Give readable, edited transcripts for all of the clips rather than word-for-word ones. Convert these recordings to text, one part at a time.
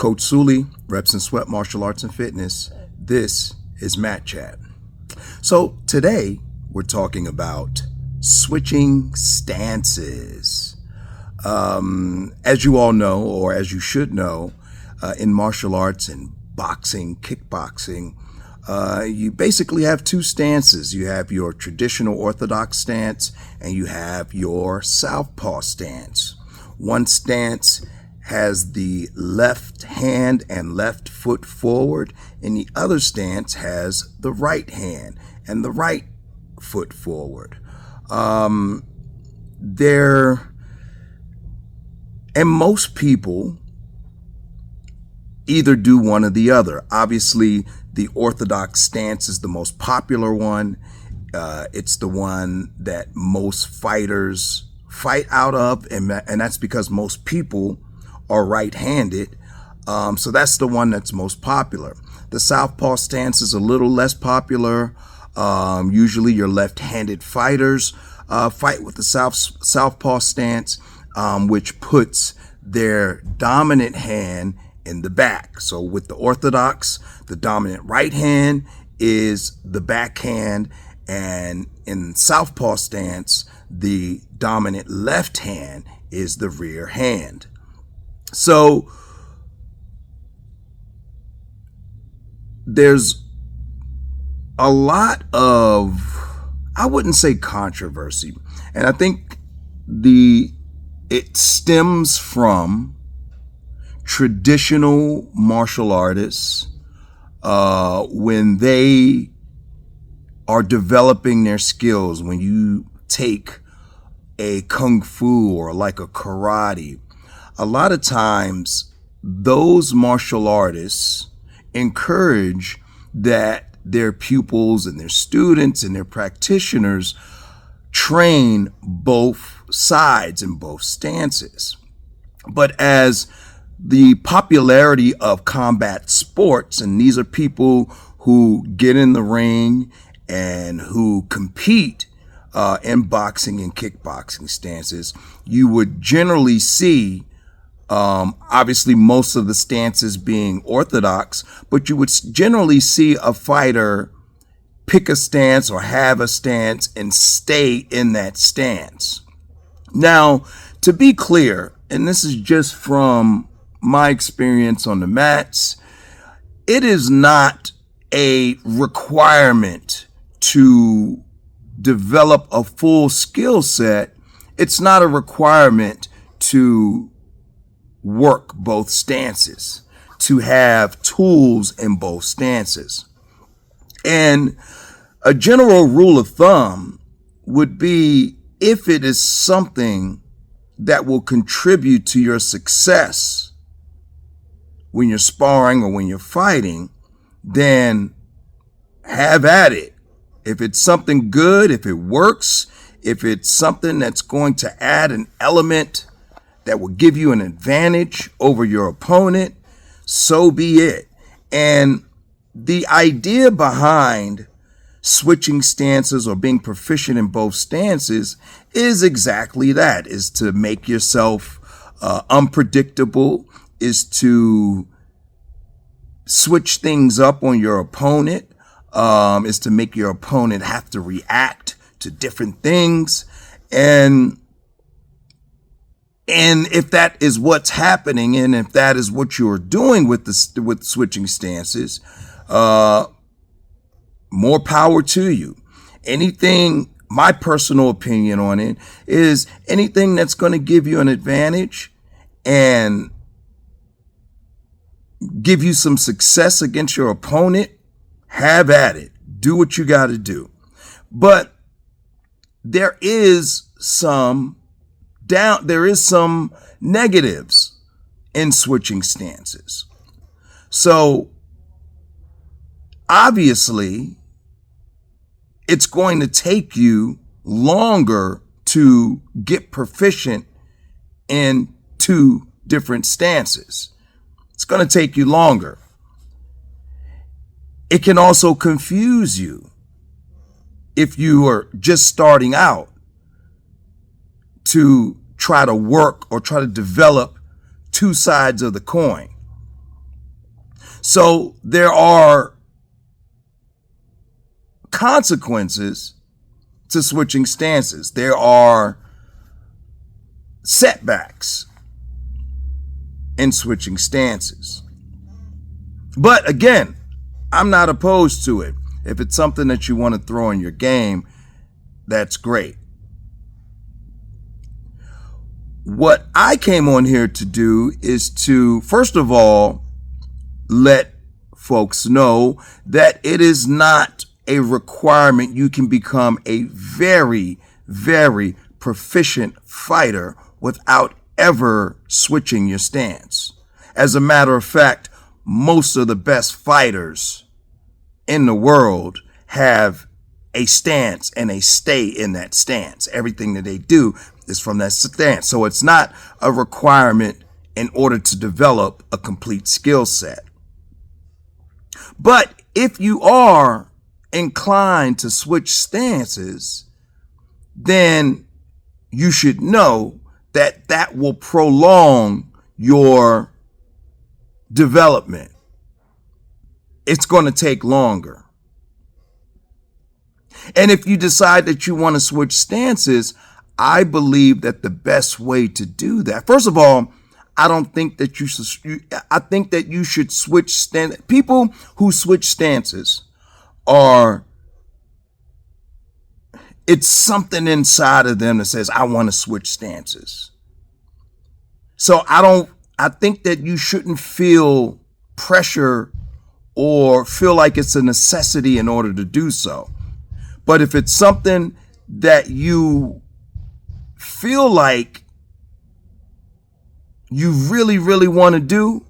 Coach Sully, Reps and Sweat Martial Arts and Fitness. This is Mat Chat. So today we're talking about switching stances. As you all know, or as you should know, in martial arts and boxing, kickboxing, you basically have two stances. You have your traditional orthodox stance and you have your southpaw stance. One stance has the left hand and left foot forward, and the other stance has the right hand and the right foot forward. And most people either do one or the other. Obviously, the orthodox stance is the most popular one. It's the one that most fighters fight out of, and that's because most people are right-handed. So that's the one that's most popular. The southpaw stance is a little less popular. Usually your left-handed fighters fight with the southpaw stance, which puts their dominant hand in the back. So with the orthodox, the dominant right hand is the backhand, and in southpaw stance, the dominant left hand is the rear hand. So there's a lot of, I wouldn't say controversy, and I think it stems from traditional martial artists when they are developing their skills. When you take a kung fu or like a karate, a lot of times those martial artists encourage that their pupils and their students and their practitioners train both sides and both stances. But as the popularity of combat sports, and these are people who get in the ring and who compete in boxing and kickboxing stances, you would generally see obviously most of the stances being orthodox, but you would generally see a fighter pick a stance or have a stance and stay in that stance. Now, to be clear, and this is just from my experience on the mats, it is not a requirement to develop a full skill set. It's not a requirement to work both stances, to have tools in both stances. And a general rule of thumb would be, if it is something that will contribute to your success when you're sparring or when you're fighting, then have at it. If it's something good, if it works, if it's something that's going to add an element that will give you an advantage over your opponent, so be it. And the idea behind switching stances or being proficient in both stances is exactly that, is to make yourself unpredictable, is to switch things up on your opponent, is to make your opponent have to react to different things. And if that is what's happening, and if that is what you're doing with switching stances, more power to you. Anything, my personal opinion on it is, anything that's going to give you an advantage and give you some success against your opponent, have at it. Do what you got to do. But there is some negatives in switching stances. So obviously, it's going to take you longer to get proficient in two different stances. It's going to take you longer. It can also confuse you if you are just starting out to try to work or try to develop two sides of the coin. So there are consequences to switching stances. There are setbacks in switching stances. But again, I'm not opposed to it. If it's something that you want to throw in your game, that's great. What I came on here to do is to, first of all, let folks know that it is not a requirement. You can become a very, very proficient fighter without ever switching your stance. As a matter of fact, most of the best fighters in the world have a stance and they stay in that stance. Everything that they do is from that stance. So it's not a requirement in order to develop a complete skill set. But if you are inclined to switch stances, then you should know that that will prolong your development. It's going to take longer. And if you decide that you want to switch stances, I believe that the best way to do that, first of all, I don't think that you should, I think that you should switch stance. People who switch stances are, it's something inside of them that says, I want to switch stances. So I think that you shouldn't feel pressure or feel like it's a necessity in order to do so. But if it's something that you feel like you really, really want to do,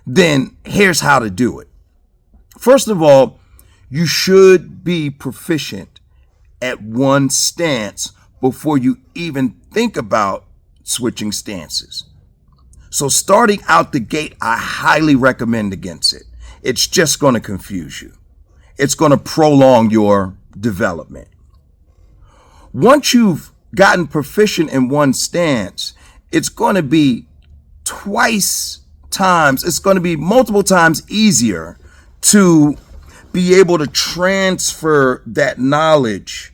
then here's how to do it. First of all, you should be proficient at one stance before you even think about switching stances. So starting out the gate, I highly recommend against it. It's just going to confuse you. It's going to prolong your development. Once you've gotten proficient in one stance, it's going to be it's going to be multiple times easier to be able to transfer that knowledge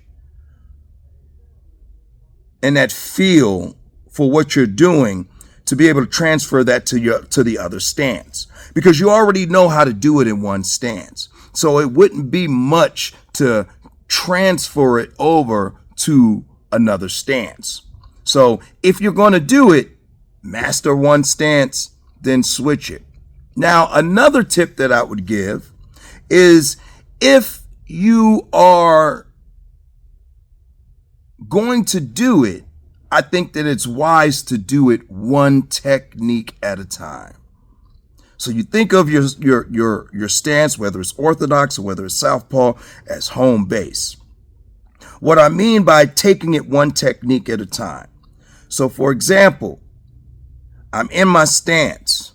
and that feel for what you're doing, to be able to transfer that to the other stance, because you already know how to do it in one stance. So it wouldn't be much to transfer it over to another stance. So if you're going to do it, master one stance, then switch it. Now, another tip that I would give is, if you are going to do it, I think that it's wise to do it one technique at a time. So you think of your stance, whether it's orthodox or whether it's southpaw, as home base. What I mean by taking it one technique at a time. So for example, I'm in my stance.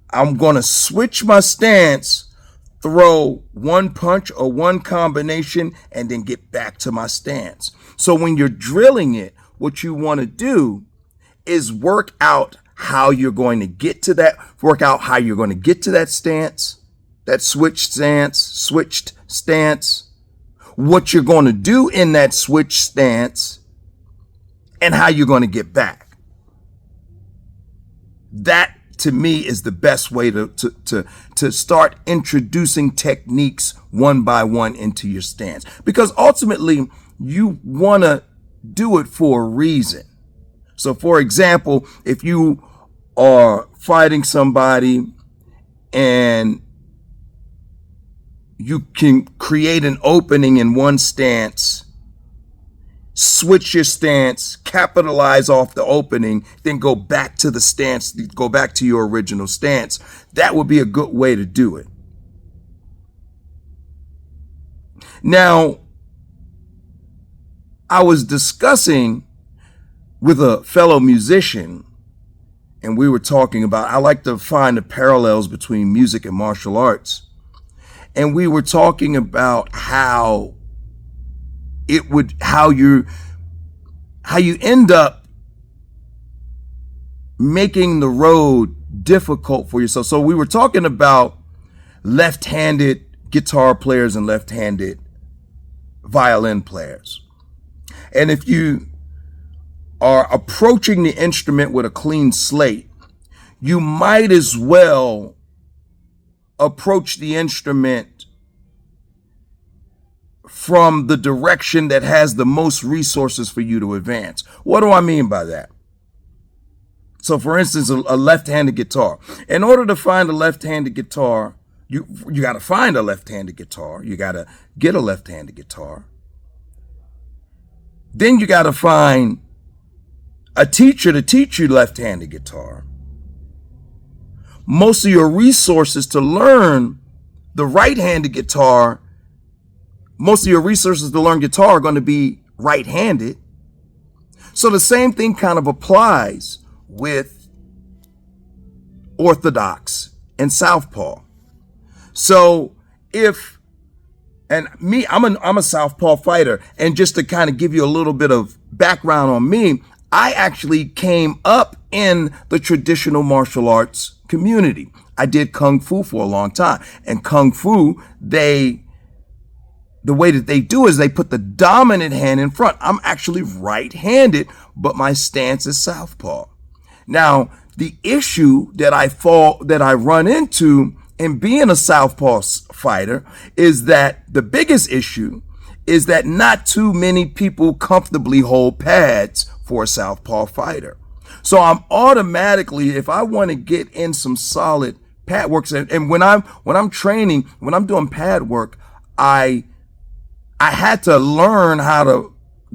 I'm going to switch my stance, throw one punch or one combination, and then get back to my stance. So when you're drilling it, what you want to do is work out how you're going to get to that, stance, that switched stance, what you're going to do in that switch stance, and how you're going to get back. That, to me, is the best way to start introducing techniques one by one into your stance. Because ultimately, you want to do it for a reason. So for example, if you are fighting somebody and you can create an opening in one stance, switch your stance, capitalize off the opening, then go back to the stance, go back to your original stance, that would be a good way to do it. Now, I was discussing with a fellow musician, and we were talking about, I like to find the parallels between music and martial arts. And we were talking about how you end up making the road difficult for yourself. So we were talking about left-handed guitar players and left-handed violin players. And if you are approaching the instrument with a clean slate, you might as well approach the instrument from the direction that has the most resources for you to advance. What do I mean by that? So for instance, a left-handed guitar. In order to find a left-handed guitar, you got to find a left-handed guitar. You got to get a left-handed guitar. Then you got to find a teacher to teach you left-handed guitar. Most of your resources to learn the right-handed guitar, most of your resources to learn guitar are going to be right-handed. So the same thing kind of applies with orthodox and southpaw. So I'm a southpaw fighter, and just to kind of give you a little bit of background on me, I actually came up in the traditional martial arts community. I did Kung Fu for a long time, and Kung Fu, the way that they do is they put the dominant hand in front. I'm actually right-handed, but my stance is southpaw. Now, the issue that I run into in being a southpaw fighter is that the biggest issue is that not too many people comfortably hold pads for a southpaw fighter. So I'm automatically, if I want to get in some solid pad work, and when I'm training, when I'm doing pad work, I had to learn how to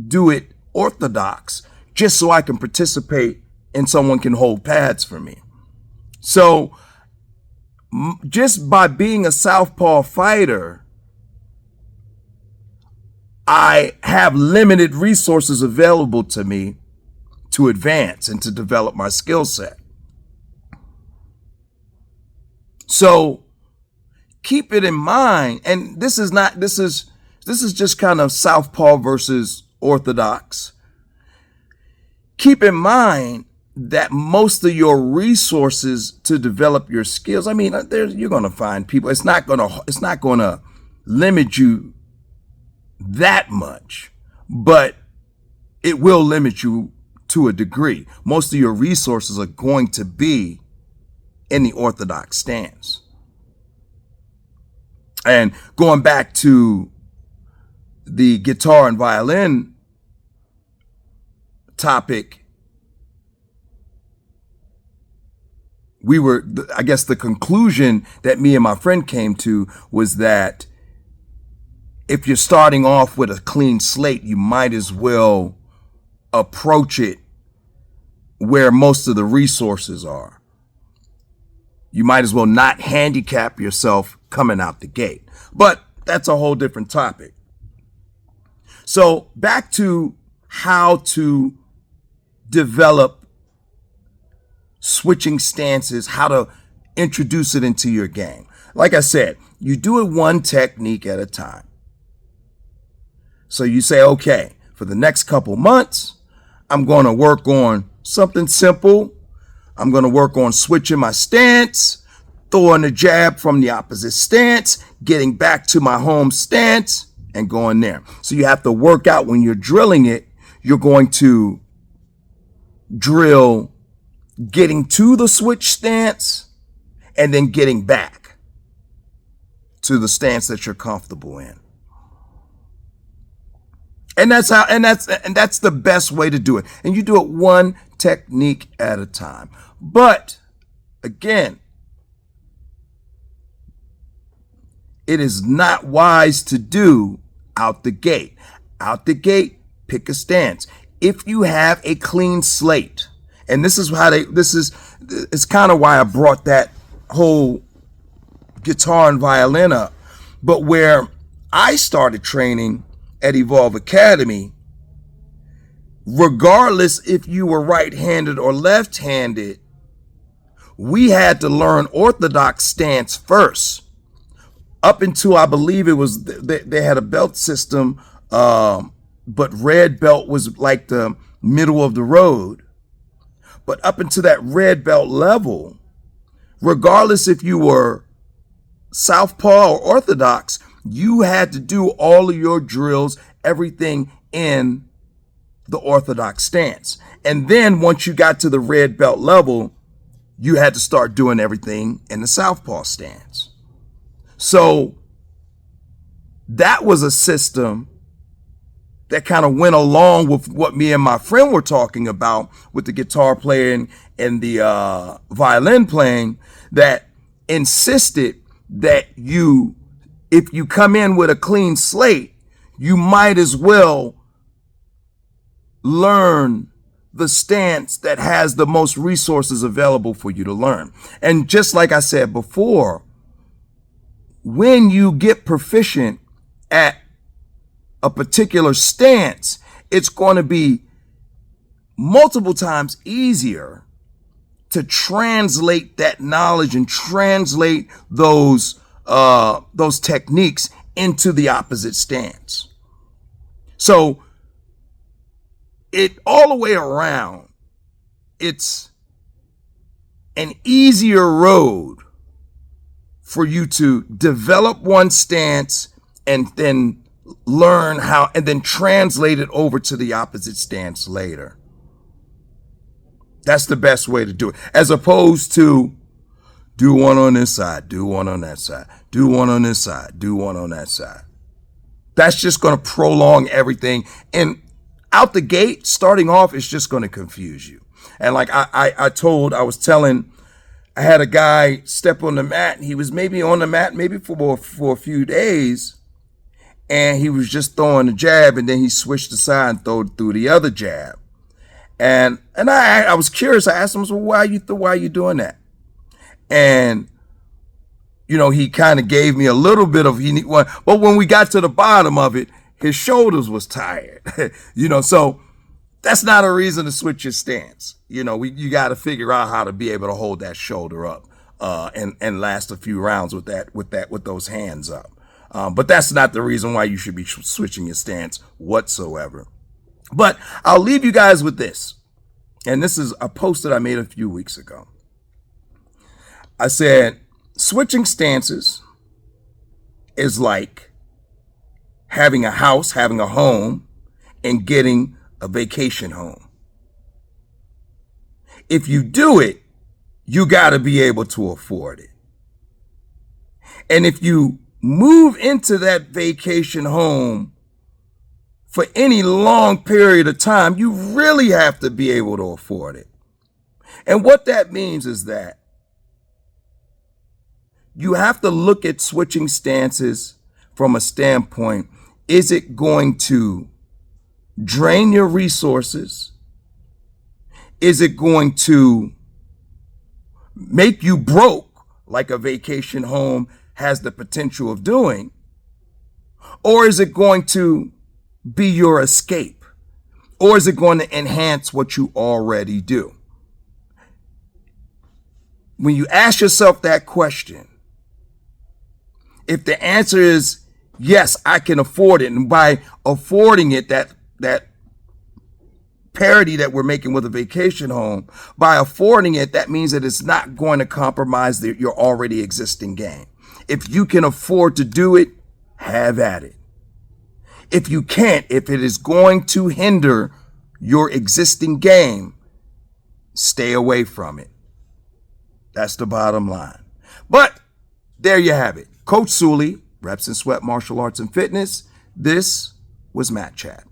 do it orthodox just so I can participate and someone can hold pads for me. So just by being a southpaw fighter, I have limited resources available to me to advance and to develop my skill set. So keep it in mind, and this is just kind of southpaw versus orthodox. Keep in mind that most of your resources to develop your skills, I mean, you're going to find people. It's not going to limit you that much, but it will limit you to a degree. Most of your resources are going to be in the orthodox stance. And going back to the guitar and violin topic, I guess the conclusion that me and my friend came to was that if you're starting off with a clean slate, you might as well approach it where most of the resources are. You might as well not handicap yourself coming out the gate. But that's a whole different topic. So back to how to develop switching stances, how to introduce it into your game. Like I said, you do it one technique at a time. So you say, okay, for the next couple months, I'm going to work on something simple. I'm going to work on switching my stance, throwing a jab from the opposite stance, getting back to my home stance, and going there. So you have to work out when you're drilling it. You're going to drill getting to the switch stance and then getting back to the stance that you're comfortable in. And that's the best way to do it. And you do it one technique at a time. But again, it is not wise to do out the gate. Out the gate, pick a stance. If you have a clean slate, and it's kind of why I brought that whole guitar and violin up. But where I started training at Evolve Academy, regardless if you were right-handed or left-handed, we had to learn orthodox stance first. Up until I believe it was, they had a belt system, but red belt was like the middle of the road. But up until that red belt level, Regardless if you were southpaw or orthodox, you had to do all of your drills, everything in the orthodox stance. And then once you got to the red belt level, you had to start doing everything in the southpaw stance. So that was a system that kind of went along with what me and my friend were talking about with the guitar playing and the violin playing, that insisted that if you come in with a clean slate, you might as well learn the stance that has the most resources available for you to learn. And just like I said before, when you get proficient at a particular stance, it's going to be multiple times easier to translate that knowledge and translate those techniques into the opposite stance. So it all the way around, it's an easier road for you to develop one stance and then learn how, and then translate it over to the opposite stance later. That's the best way to do it, as opposed to do one on this side, do one on that side, do one on this side, do one on that side. That's just going to prolong everything. And out the gate, starting off, it's just going to confuse you. And like I had a guy step on the mat, and he was maybe on the mat maybe for a few days, and he was just throwing a jab, and then he switched aside and threw the other jab. And I was curious. I asked him, well, why are you doing that? And he kind of gave me a little bit of but when we got to the bottom of it, his shoulders was tired. So that's not a reason to switch your stance. You got to figure out how to be able to hold that shoulder up and last a few rounds with those hands up. But that's not the reason why you should be switching your stance whatsoever. But I'll leave you guys with this. And this is a post that I made a few weeks ago. I said, switching stances is like having a house, having a home, and getting a vacation home. If you do it, you got to be able to afford it. And if you move into that vacation home for any long period of time, you really have to be able to afford it. And what that means is that you have to look at switching stances from a standpoint, is it going to drain your resources? Is it going to make you broke like a vacation home has the potential of doing? Or is it going to be your escape? Or is it going to enhance what you already do? When you ask yourself that question, if the answer is yes, I can afford it, and by affording it, that parity that we're making with a vacation home, by affording it, that means that it's not going to compromise your already existing game. If you can afford to do it, have at it. If you can't, if it is going to hinder your existing game, stay away from it. That's the bottom line. But there you have it. Coach Sully, Reps and Sweat Martial Arts and Fitness. This was Matt Chat.